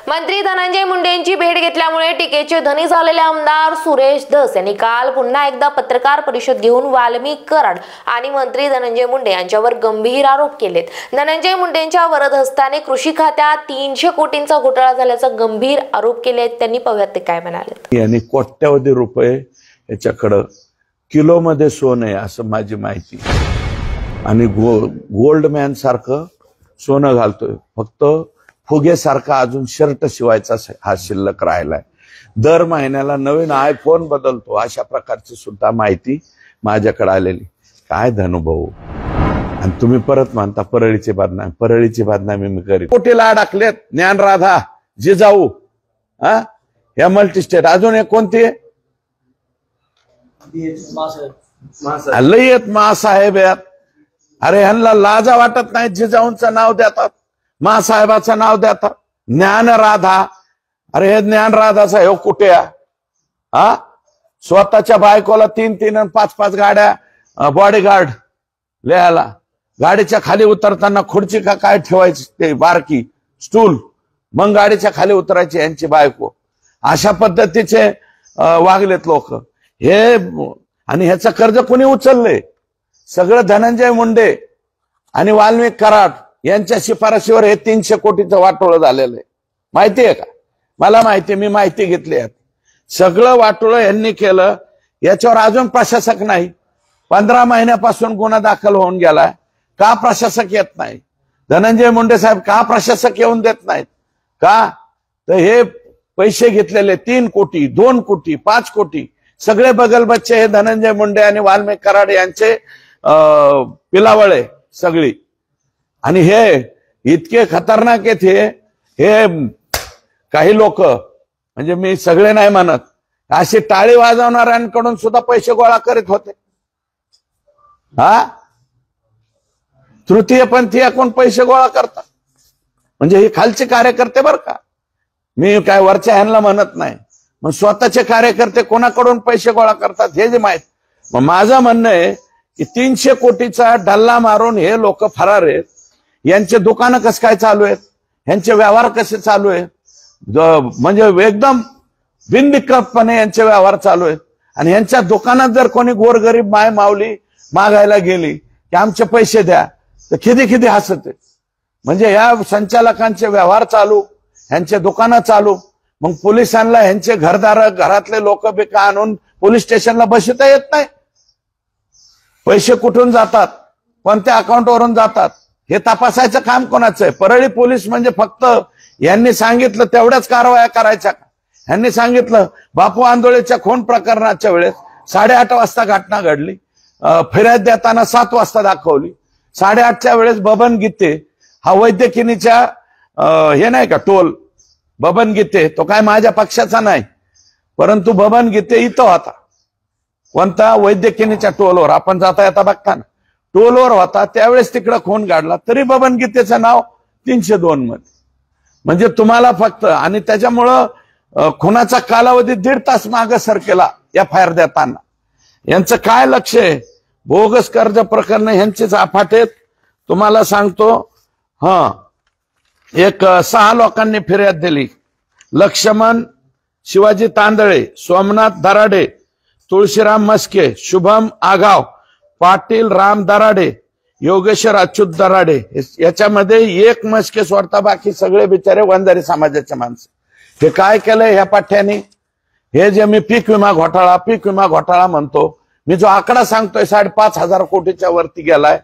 मंत्री धनंजय मुंडेंची भेट घेतल्यामुळे टीकेचे धनी झालेले आमदार सुरेश धस यांनी काल पुन्हा एकदा पत्रकार परिषद घेऊन वाल्मिक कराड आणि मंत्री धनंजय मुंडे यांच्यावर गंभीर आरोप केलेत। धनंजय मुंडेंच्या वरदहस्ताने कृषी खात्यात 300 कोटींचा घोटाळा झाल्याचा गंभीर आरोप केले। त्यांनी पाहूयात ते काय म्हणाले। यांनी कोट्यावधी रुपये याच्याकडे किलोमध्ये सोनं आहे असं माझी माहिती, आणि गोल्ड मॅन सारखं सोनं घालतोय, फक्त फुगेसारखा अजून शर्ट शिवायचा हा शिल्लक राहिलाय। दर महिन्याला नवीन आयफोन बदलतो, अशा प्रकारची सुद्धा माहिती माझ्याकडे आलेली। काय धनुभाऊ, आणि तुम्ही परत म्हणता परळीची बदनामी मी करीत। कोटीला अडकलेत ज्ञानराधा जिजाऊ, या मल्टीस्टेट। अजून एक कोणती आहे? लयत मासाहेब यात। अरे ह्यांना लाजा वाटत नाही, जिजाऊंचं नाव देतात, मासाहेबाचं नाव देतात। ज्ञानराधा, अरे हे ज्ञानराधाचा हे कुठे स्वतःच्या बायकोला 3-3 आणि 5-5 गाड्या बॉडीगार्ड लिहायला, गाडीच्या खाली उतरताना खुर्ची का काय ठेवायची ते बारकी स्टूल, मग गाडीच्या खाली उतरायची यांची बायको। अशा पद्धतीचे वागलेत लोक हे। आणि ह्याचं कर्ज कोणी उचलले? सगळं धनंजय मुंडे आणि वाल्मिक कराड यांच्या शिफारशीवर हे 300 कोटीचं वाटोळं झालेलं आहे। माहिती आहे का? मला माहिती आहे, मी माहिती घेतली आहे। सगळं वाटोळं यांनी केलं, याच्यावर अजून प्रशासक नाही। 15 महिन्यापासून गुन्हा दाखल होऊन गेलाय। का प्रशासक येत नाही? धनंजय मुंडे साहेब का प्रशासक येऊन देत नाहीत का? तर हे पैसे घेतलेले 3 कोटी, 2 कोटी, 5 कोटी सगळे बगल बच्चे हे धनंजय मुंडे आणि वाल्मिक कराड यांचे पिलावळे सगळी। आणि हे इतके खतरनाक आहेत हे काही लोक, म्हणजे मी सगळे नाही म्हणत, अशी टाळी वाजवणाऱ्यांकडून सुद्धा पैसे गोळा करीत होते। तृतीयपंथीय कोण पैसे गोळा करतात, म्हणजे हे खालचे कार्यकर्ते बर का, मी काय वरच्या ह्यांना म्हणत नाही। मग स्वतःचे कार्यकर्ते कोणाकडून पैसे गोळा करतात हे जे माहित। मग माझं म्हणणं आहे की 300 कोटीचा डल्ला मारून हे लोक फरार आहेत। यांचे दुकानं कसं काय चालू आहेत, यांचे व्यवहार कसे चालू आहेत, म्हणजे एकदम बिनदिक्कतपणे यांचे व्यवहार चालू आहेत। आणि यांच्या दुकानात जर कोणी गोरगरीब माय माऊली मागायला गेली की आमचे पैसे द्या, तर खिदी हसते। म्हणजे या संचालकांचे व्यवहार चालू, यांचे दुकानं चालू, मग पोलिसांना ह्यांचे घरातले लोक बेका आणून पोलीस स्टेशनला बसता येत नाही। पैसे कुठून जातात, कोणत्या अकाउंटवरून जातात, हे तपासायचं काम कोणाचं आहे? परळी पोलीस म्हणजे फक्त यांनी सांगितलं तेवढ्याच कारवाया करायच्या का? यांनी सांगितलं बापू आंदोळेच्या खून प्रकरणाच्या वेळेस 8:30 वाजता घटना घडली, फिर्याद देताना 7 वाजता दाखवली। 8:30च्या वेळेस बबन गीते हा वैद्यकिनीच्या हे नाही का टोल, बबन गीते तो काय माझ्या पक्षाचा नाही, परंतु बबन गीते इथं होता। कोणता? वैद्यकिनीच्या टोलवर आपण जाता येता बघता ना, टोलवर होता त्यावेळेस तिकडं खून काढला, तरी बबन गीतेचं नाव 302 मध्ये। म्हणजे तुम्हाला फक्त, आणि त्याच्यामुळं खुनाचा कालावधी 1.5 तास मागे सरकेला FIR देताना। यांचं काय लक्ष आहे? बोगस कर्ज प्रकरण यांचेच अफाट आहेत। तुम्हाला सांगतो, एक 6 लोकांनी फिर्याद दिली। लक्ष्मण शिवाजी तांदळे, सोमनाथ दराडे, तुळशीराम मस्के, शुभम आगाव, पाटील राम दराडे, योगेश्वर अच्युत दराडे, याच्यामध्ये एक मस्के सोडता बाकी सगळे बिचारे वंजारी समाजाचे माणसं। हे काय केलंय ह्या पाठ्याने? हे जे मी पीक विमा घोटाळा म्हणतो, मी जो आकडा सांगतोय 5,500 कोटीच्या वरती गेलाय,